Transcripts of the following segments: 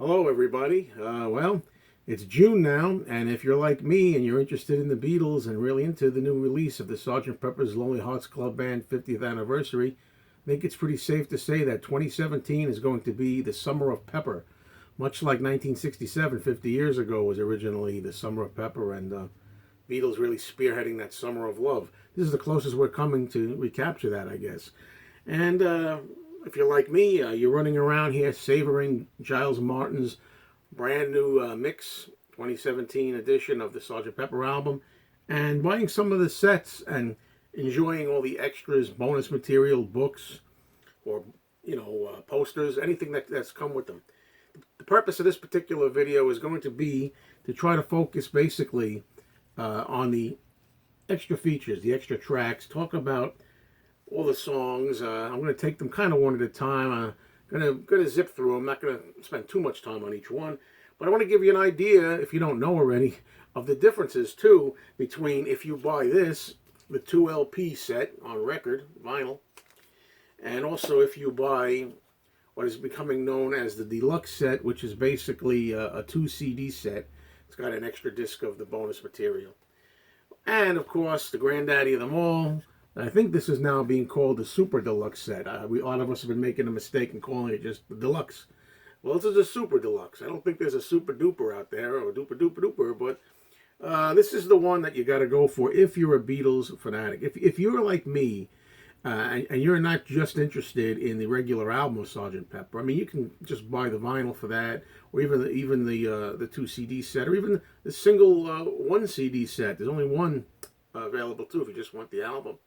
Hello, everybody. Well, it's June now, and if you're like me and you're interested in the Beatles and really into the new release of the Sgt. Pepper's Lonely Hearts Club Band 50th anniversary, I think it's pretty safe to say that 2017 is going to be the Summer of Pepper, much like 1967, 50 years ago, was originally the Summer of Pepper, and Beatles really spearheading that Summer of Love. This is the closest we're coming to recapture that, I guess. And if you're like me, you're running around here savoring Giles Martin's brand new mix 2017 edition of the Sgt. Pepper album and buying some of the sets and enjoying all the extras, bonus material, books, or posters, anything that's come with them. The purpose of this particular video is going to be to try to focus basically on the extra features, the extra tracks, talk about all the songs. I'm going to take them kind of one at a time. I'm going to zip through them. I'm not going to spend too much time on each one. But I want to give you an idea, if you don't know already, of the differences, too, between if you buy this, the 2 LP set on record, vinyl, and also if you buy what is becoming known as the deluxe set, which is basically a 2 CD set. It's got an extra disc of the bonus material. And, of course, the granddaddy of them all, I think this is now being called the Super Deluxe set. A lot of us have been making a mistake in calling it just the Deluxe. Well, this is a Super Deluxe. I don't think there's a Super Duper out there, or Duper Duper Duper, but this is the one that you got to go for if you're a Beatles fanatic. If you're like me, and you're not just interested in the regular album of Sgt. Pepper, I mean, you can just buy the vinyl for that, or even the 2 CD set, or even the single 1 CD set. There's only one available too if you just want the album.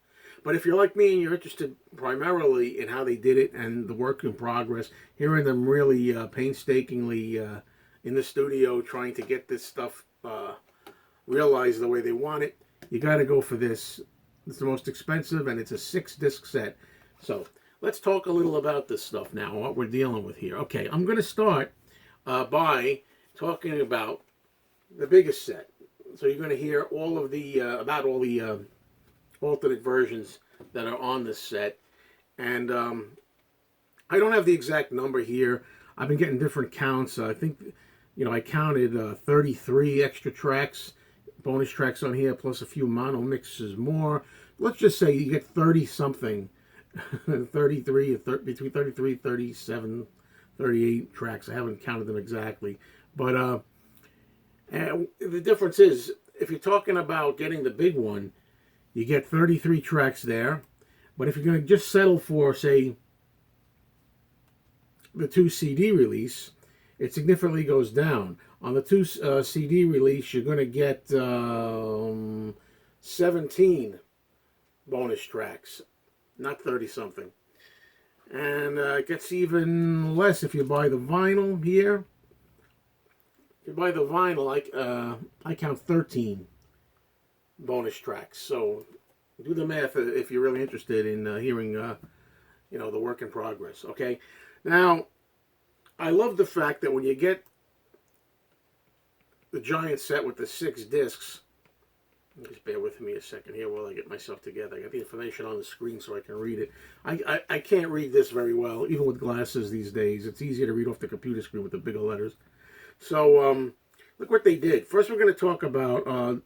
But if you're like me and you're interested primarily in how they did it and the work in progress, hearing them really painstakingly in the studio trying to get this stuff realized the way they want it, you got to go for this. It's the most expensive, and it's a 6-disc set. So let's talk a little about this stuff now, what we're dealing with here. Okay, I'm going to start by talking about the biggest set. So you're going to hear all of the about all the alternate versions that are on this set, and I don't have the exact number here. I've been getting different counts. I think I counted 33 extra tracks, bonus tracks on here, plus a few mono mixes more. Let's just say you get 30 something 33 between 33, 37, 38 tracks. I haven't counted them exactly, but and the difference is, if you're talking about getting the big one, you get 33 tracks there. But if you're going to just settle for, say, the 2 CD release, it significantly goes down. On the 2 CD release, you're going to get 17 bonus tracks, not 30-something. And it gets even less if you buy the vinyl here. If you buy the vinyl, I count 13 bonus tracks. So do the math if you're really interested in hearing the work in progress. Okay, now I love the fact that when you get the giant set with the 6 discs, just bear with me a second here while I get myself together. I got the information on the screen so I can read it. I can't read this very well, even with glasses these days. It's easier to read off the computer screen with the bigger letters. So look what they did. First, we're going to talk about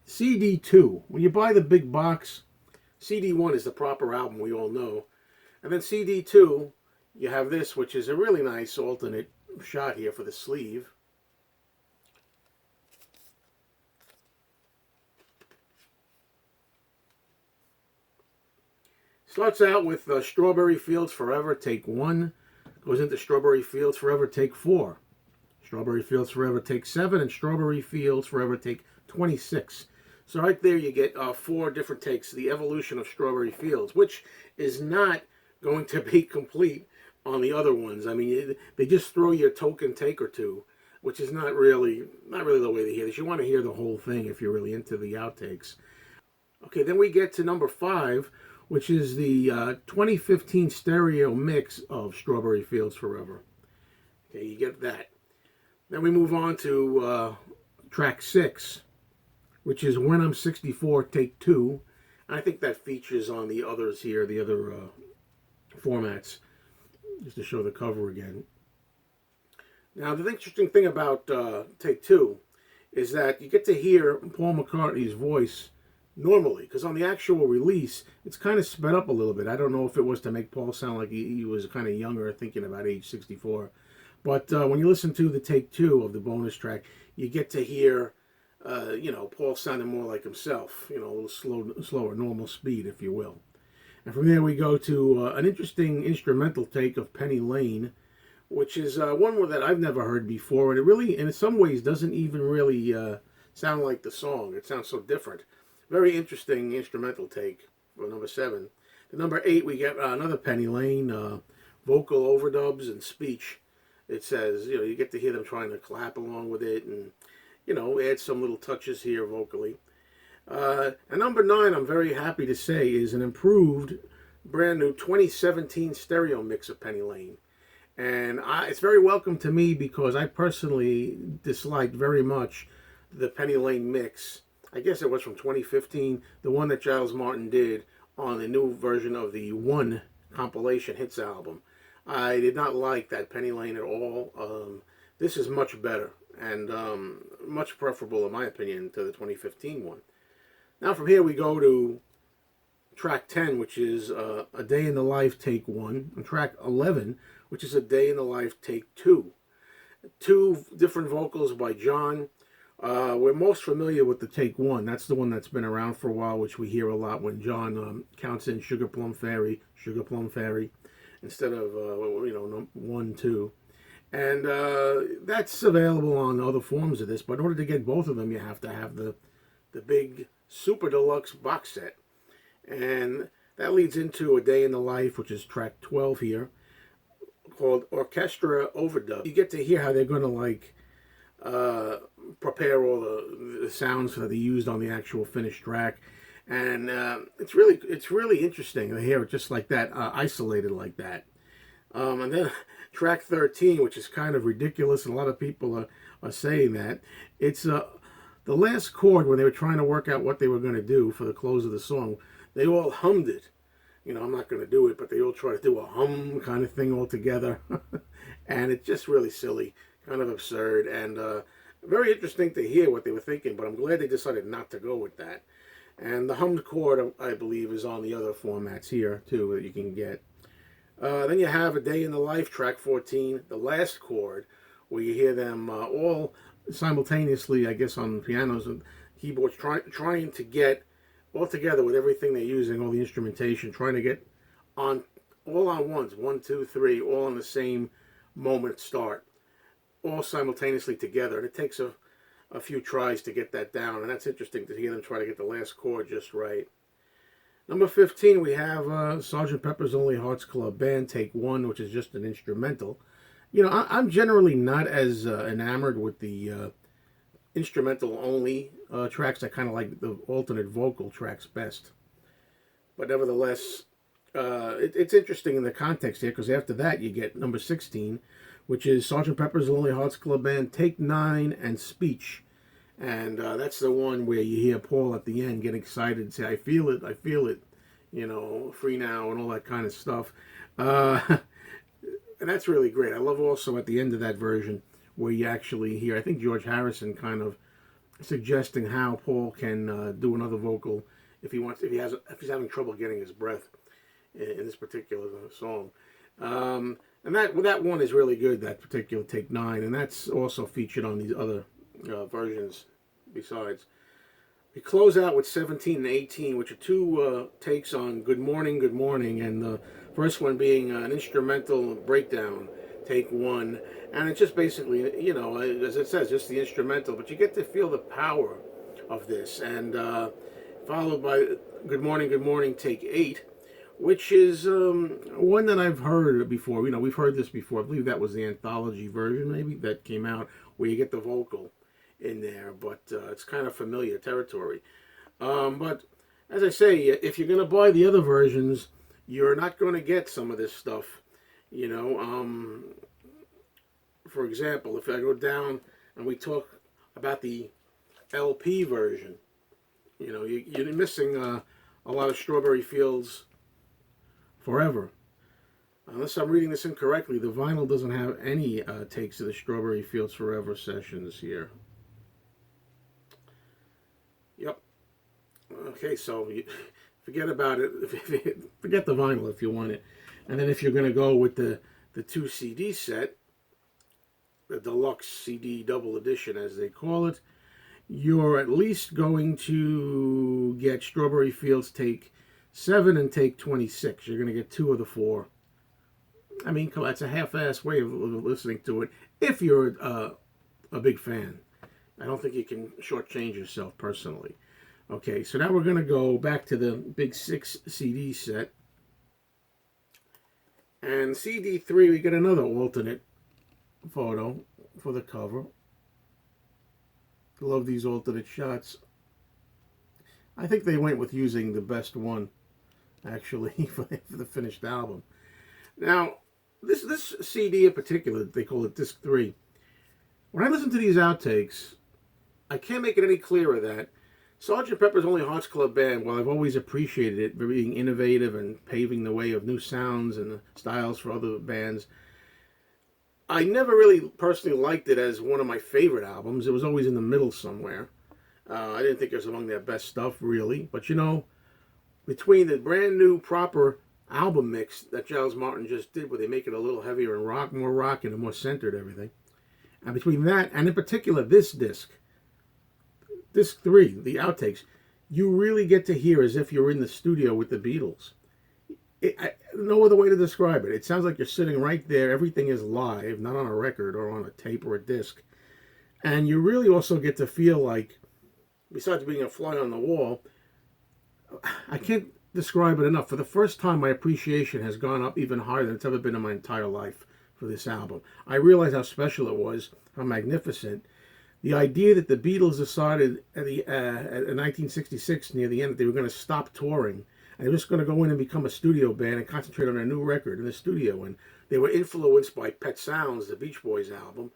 CD2. When you buy the big box, CD1 is the proper album, we all know. And then CD2, you have this, which is a really nice alternate shot here for the sleeve. Starts out with Strawberry Fields Forever, take 1. Goes into Strawberry Fields Forever, take 4. Strawberry Fields Forever, take 7. And Strawberry Fields Forever, take 26. So right there you get 4 different takes, the evolution of Strawberry Fields, which is not going to be complete on the other ones. I mean, they just throw you a token take or two, which is not really the way to hear this. You want to hear the whole thing if you're really into the outtakes. Okay, then we get to number 5, which is the 2015 stereo mix of Strawberry Fields Forever. Okay, you get that. Then we move on to track 6, which is When I'm 64, take 2. I think that features on the others here, the other formats, just to show the cover again. Now, the interesting thing about Take Two is that you get to hear Paul McCartney's voice normally, because on the actual release, it's kind of sped up a little bit. I don't know if it was to make Paul sound like he was kind of younger, thinking about age 64. But when you listen to the Take Two of the bonus track, you get to hear, Paul sounding more like himself, a little slower, normal speed, if you will. And from there, we go to an interesting instrumental take of Penny Lane, which is one that I've never heard before, and it really, in some ways, doesn't even really sound like the song. It sounds so different. Very interesting instrumental take for number 7. The number 8, we get another Penny Lane, vocal overdubs and speech. It says, you get to hear them trying to clap along with it and, add some little touches here vocally. And number 9, I'm very happy to say, is an improved, brand new 2017 stereo mix of Penny Lane. And it's very welcome to me because I personally disliked very much the Penny Lane mix. I guess it was from 2015, the one that Giles Martin did on the new version of the One compilation hits album. I did not like that Penny Lane at all. This is much better and much preferable, in my opinion, to the 2015 one. Now from here we go to track 10, which is A Day in the Life Take 1, and track 11, which is A Day in the Life Take 2. Two different vocals by John. We're most familiar with the Take 1. That's the one that's been around for a while, which we hear a lot when John counts in Sugar Plum Fairy, instead of 1, 2. And that's available on other forms of this, but in order to get both of them, you have to have the big Super Deluxe box set. And that leads into A Day in the Life, which is track 12 here, called Orchestra Overdub. You get to hear how they're going to prepare all the sounds that they used on the actual finished track, and it's really interesting to hear it just like that, isolated like that. And then track 13, which is kind of ridiculous, and a lot of people are saying that it's the last chord when they were trying to work out what they were going to do for the close of the song. They all hummed it. I'm not going to do it, but they all try to do a hum kind of thing all together. And it's just really silly, kind of absurd, and very interesting to hear what they were thinking, but I'm glad they decided not to go with that. And the hummed chord, I believe, is on the other formats here, too, that you can get. Then you have A Day in the Life, track 14, the last chord, where you hear them all simultaneously, I guess, on pianos and keyboards, trying to get all together with everything they're using, all the instrumentation, trying to get on all on ones, 1, 2, 3, all on the same moment start, all simultaneously together. And it takes a few tries to get that down, and that's interesting to hear them try to get the last chord just right. Number 15, we have Sgt. Pepper's Lonely Hearts Club Band, Take 1, which is just an instrumental. I'm generally not as enamored with the instrumental only tracks. I kind of like the alternate vocal tracks best. But nevertheless, it's interesting in the context here, because after that you get number 16, which is Sgt. Pepper's Lonely Hearts Club Band, Take 9, and Speech. And that's the one where you hear Paul at the end get excited and say, I feel it, free now, and all that kind of stuff. And that's really great. I love also at the end of that version where you actually hear, I think George Harrison kind of suggesting how Paul can do another vocal if he's having trouble getting his breath in this particular song. And that one is really good, that particular Take 9, and that's also featured on these other versions besides. We close out with 17 and 18, which are two takes on Good Morning, Good Morning, and the first one being an instrumental breakdown, Take 1. And it's just basically, as it says, just the instrumental, but you get to feel the power of this. And followed by Good Morning, Take 8, which is one that I've heard before. We've heard this before. I believe that was the anthology version, maybe, that came out, where you get the vocal in there, but it's kind of familiar territory. But as I say, if you're going to buy the other versions, you're not going to get some of this stuff. For example, if I go down and we talk about the LP version, you're missing a lot of Strawberry Fields Forever. Unless I'm reading this incorrectly, the vinyl doesn't have any takes of the Strawberry Fields Forever sessions here. Yep. Okay, so forget about it. Forget the vinyl if you want it. And then if you're going to go with the 2 CD set, the deluxe CD double edition as they call it, you're at least going to get Strawberry Fields Take 7 and Take 26. You're going to get 2 of the 4. I mean, that's a half-assed way of listening to it if you're a big fan. I don't think you can shortchange yourself personally. Okay, so now we're going to go back to the big 6 CD set. And CD 3, we get another alternate photo for the cover. Love these alternate shots. I think they went with using the best one, actually, for the finished album. Now, this CD in particular, they call it Disc 3. When I listen to these outtakes, I can't make it any clearer that Sgt. Pepper's Lonely Hearts Club Band, while I've always appreciated it for being innovative and paving the way of new sounds and styles for other bands, I never really personally liked it as one of my favorite albums. It was always in the middle somewhere. I didn't think it was among their best stuff, really. But, you know, between the brand new proper album mix that Giles Martin just did, where they make it a little heavier and more rock and more centered everything, and between that and in particular this disc 3, the outtakes, you really get to hear as if you're in the studio with the Beatles. No other way to describe it. It sounds like you're sitting right there. Everything is live, not on a record or on a tape or a disc. And you really also get to feel like, besides being a fly on the wall, I can't describe it enough. For the first time, my appreciation has gone up even higher than it's ever been in my entire life for this album. I realized how special it was, how magnificent. The idea that the Beatles decided in 1966, near the end, that they were going to stop touring and they were just going to go in and become a studio band and concentrate on a new record in the studio. And they were influenced by Pet Sounds, the Beach Boys album.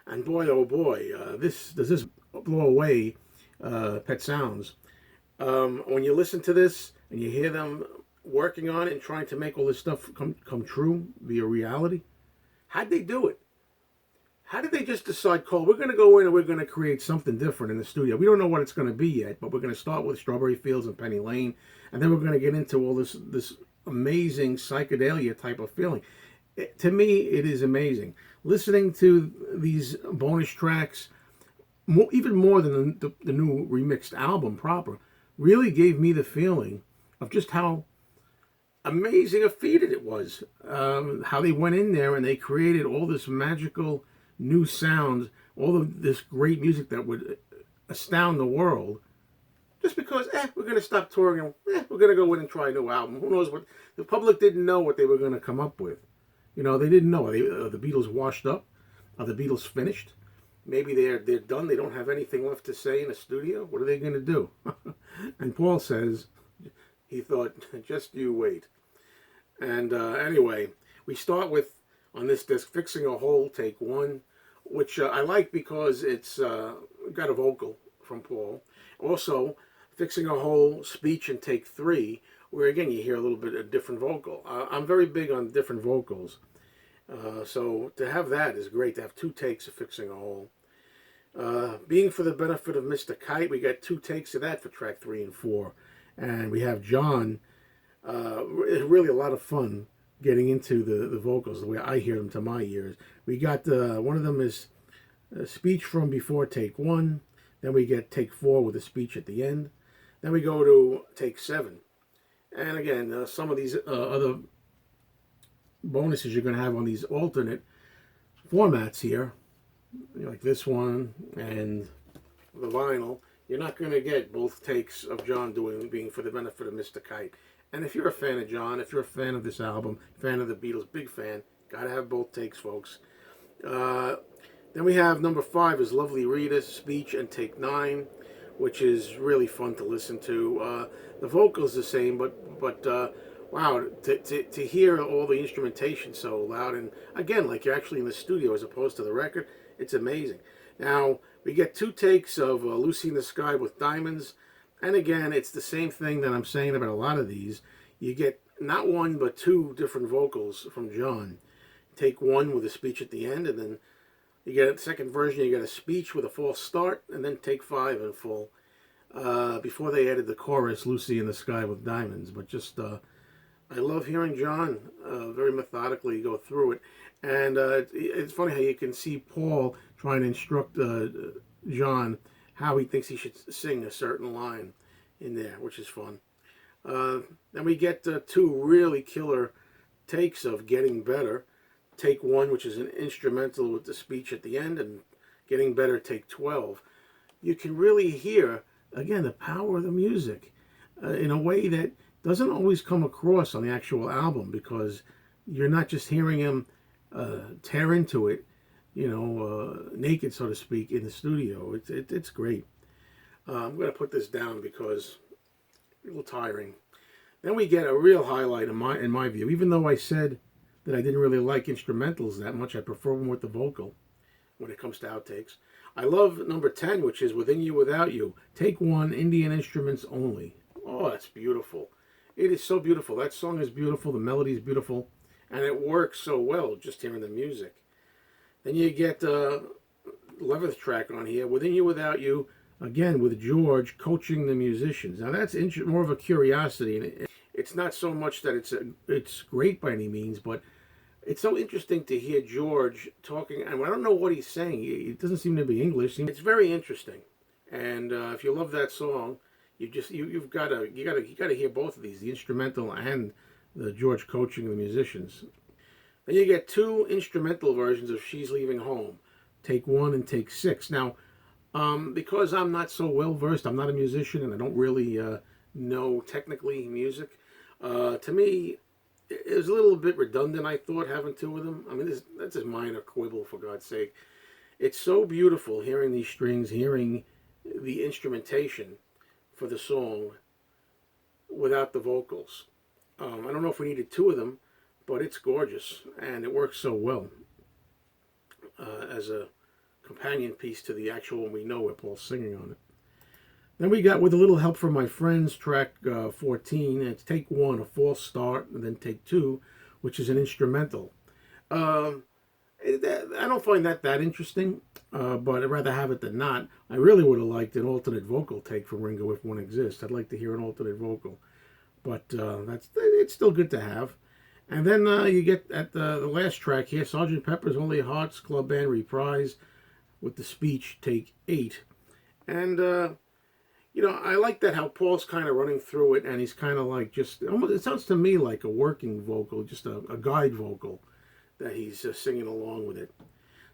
And boy, oh boy, does this blow away Pet Sounds. When you listen to this and you hear them working on it and trying to make all this stuff come true via reality, how'd they do it? How did they just decide, Cole, we're going to go in and we're going to create something different in the studio? We don't know what it's going to be yet, but we're going to start with Strawberry Fields and Penny Lane, and then we're going to get into all this amazing psychedelia type of feeling. To me, it is amazing. Listening to these bonus tracks, even more than the new remixed album proper, really gave me the feeling of just how amazing a feat it was. How they went in there and they created all this magical new sounds, all of this great music that would astound the world, just because we're going to stop touring and we're going to go in and try a new album. Who knows what the public didn't know what they were going to come up with. You know, they didn't know. Are the Beatles washed up? Are the Beatles finished? Maybe they're done. They don't have anything left to say in the studio. What are they going to do? And Paul says he thought, just you wait. And anyway, we start with, on this disc, Fixing a Hole, Take 1, which I like because it's got a vocal from Paul. Also, Fixing a Hole, Speech, and Take 3, where again you hear a little bit of different vocal. I'm very big on different vocals. So to have that is great, to have 2 takes of Fixing a Hole. Being for the Benefit of Mr. Kite, we got 2 takes of that for track 3 and 4. And we have John, really a lot of fun getting into the vocals, the way I hear them to my ears. We got, one of them is a speech from before take 1. Then we get take 4 with a speech at the end. Then we go to take 7. And again, some of these other bonuses you're going to have on these alternate formats here, like this one and the vinyl, you're not going to get both takes of John being for the benefit of Mr. Kite. And if you're a fan of John, if you're a fan of this album, fan of the Beatles, big fan, got to have both takes, folks. Then we have number 5 is Lovely Rita's Speech and Take 9, which is really fun to listen to. The vocals the same, but wow, to hear all the instrumentation so loud, and again, like you're actually in the studio as opposed to the record, it's amazing. Now, we get 2 takes of Lucy in the Sky with Diamonds, and again, it's the same thing that I'm saying about a lot of these. You get not one but two different vocals from John. Take one with a speech at the end, and then you get a second version. You get a speech with a false start, and then take five in full. Before they added the chorus, "Lucy in the Sky with Diamonds," but just I love hearing John very methodically go through it, and it's funny how you can see Paul trying to instruct John how he thinks he should sing a certain line in there, which is fun. Then we get two really killer takes of "Getting Better." Take one, which is an instrumental with the speech at the end, and "Getting Better," take 12. You can really hear, again, the power of the music in a way that doesn't always come across on the actual album, because you're not just hearing him tear into it, naked, so to speak, in the studio. It's great. I'm going to put this down because it's a little tiring. Then we get a real highlight in my view. Even though I said that I didn't really like instrumentals that much, I prefer them with the vocal when it comes to outtakes. I love number 10, which is "Within You Without You." Take one, Indian instruments only. Oh, that's beautiful. It is so beautiful. That song is beautiful. The melody is beautiful. And it works so well just hearing the music. Then you get the 11th track on here, "Within You Without You," again with George coaching the musicians. Now that's more of a curiosity. And it's not so much that it's great by any means, but it's so interesting to hear George talking, and I don't know what he's saying. It doesn't seem to be English. It's very interesting, and if you love that song, you've got to hear both of these, the instrumental and the George coaching the musicians. Then you get two instrumental versions of "She's Leaving Home," take one and take six. Now, because I'm not so well versed, I'm not a musician, and I don't really know technically music. To me, it was a little bit redundant, I thought, having two of them. I mean, that's a minor quibble, for God's sake. It's so beautiful hearing these strings, hearing the instrumentation for the song without the vocals. I don't know if we needed two of them, but it's gorgeous, and it works so well as a companion piece to the actual one we know where Paul's singing on it. Then we got "With a Little Help from My Friends," track 14. And it's take one, a false start, and then take two, which is an instrumental. I don't find that interesting, but I'd rather have it than not. I really would have liked an alternate vocal take from Ringo if one exists. I'd like to hear an alternate vocal, but it's still good to have. And then you get at the last track here, "Sergeant Pepper's Lonely Hearts Club Band Reprise," with the speech, take 8. And I like that how Paul's kind of running through it, and he's kind of like just almost. It sounds to me like a working vocal, just a guide vocal that he's singing along with it.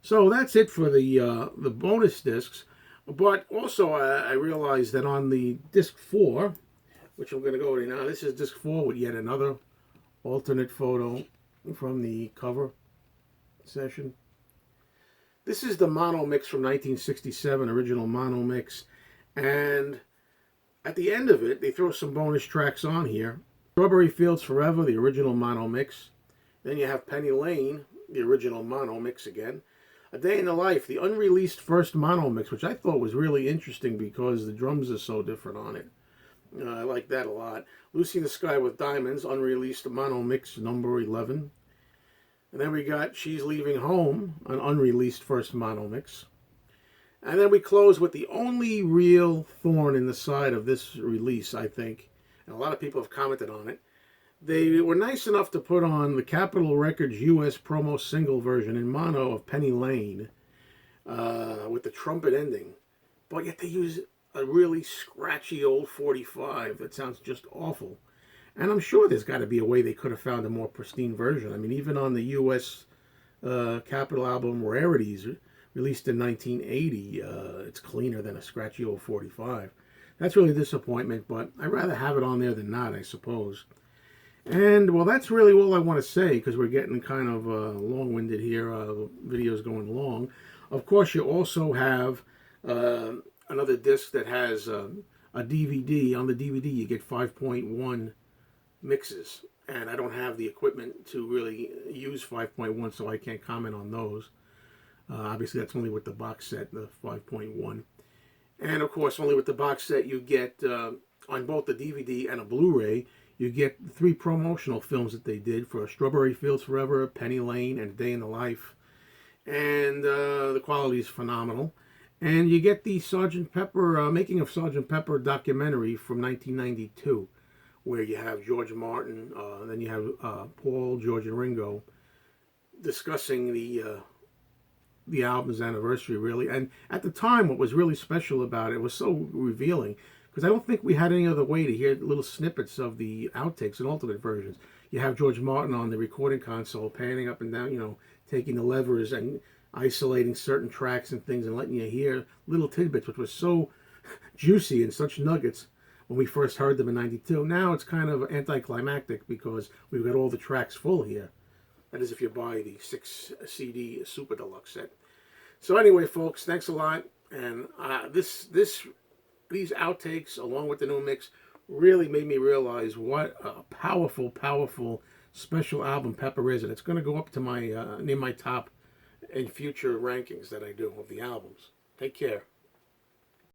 So that's it for the bonus discs. But also, I realized that on the disc 4, which I'm going to go to now, this is disc 4 with yet another alternate photo from the cover session. This is the mono mix from 1967, original mono mix, and at the end of it, they throw some bonus tracks on here. "Strawberry Fields Forever," the original mono mix. Then you have "Penny Lane," the original mono mix again. "A Day in the Life," the unreleased first mono mix, which I thought was really interesting because the drums are so different on it. I like that a lot. "Lucy in the Sky with Diamonds," unreleased mono mix number 11. And then we got "She's Leaving Home," an unreleased first mono mix. And then we close with the only real thorn in the side of this release, I think, and a lot of people have commented on it. They were nice enough to put on the Capitol Records US promo single version in mono of "Penny Lane" with the trumpet ending, but yet they use a really scratchy old 45 that sounds just awful. And I'm sure there's got to be a way they could have found a more pristine version. I mean, even on the US Capitol album Rarities, released in 1980, it's cleaner than a scratchy old 45. That's really a disappointment, but I'd rather have it on there than not, I suppose. And, well, that's really all I want to say, because we're getting kind of long-winded here. The video's going long. Of course, you also have another disc that has a DVD. On the DVD, you get 5.1 mixes. And I don't have the equipment to really use 5.1, so I can't comment on those. Obviously, that's only with the box set, the 5.1. And, of course, only with the box set you get, on both the DVD and a Blu-ray, You get 3 promotional films that they did for Strawberry Fields Forever, Penny Lane, and Day in the Life. And the quality is phenomenal. And you get the Sergeant Pepper, Making of Sergeant Pepper documentary from 1992, where you have George Martin, then you have Paul, George, and Ringo discussing the album's anniversary, really. And at the time, what was really special about it was so revealing, because I don't think we had any other way to hear little snippets of the outtakes and alternate versions. You have George Martin on the recording console, panning up and down, taking the levers and isolating certain tracks and things and letting you hear little tidbits, which was so juicy and such nuggets when we first heard them in 92. Now it's kind of anticlimactic because we've got all the tracks full here. That is if you buy the 6 CD Super Deluxe set. So anyway, folks, thanks a lot. And these outtakes, along with the new mix, really made me realize what a powerful, powerful special album Pepper is. And it's going to go up to my near my top in future rankings that I do of the albums. Take care.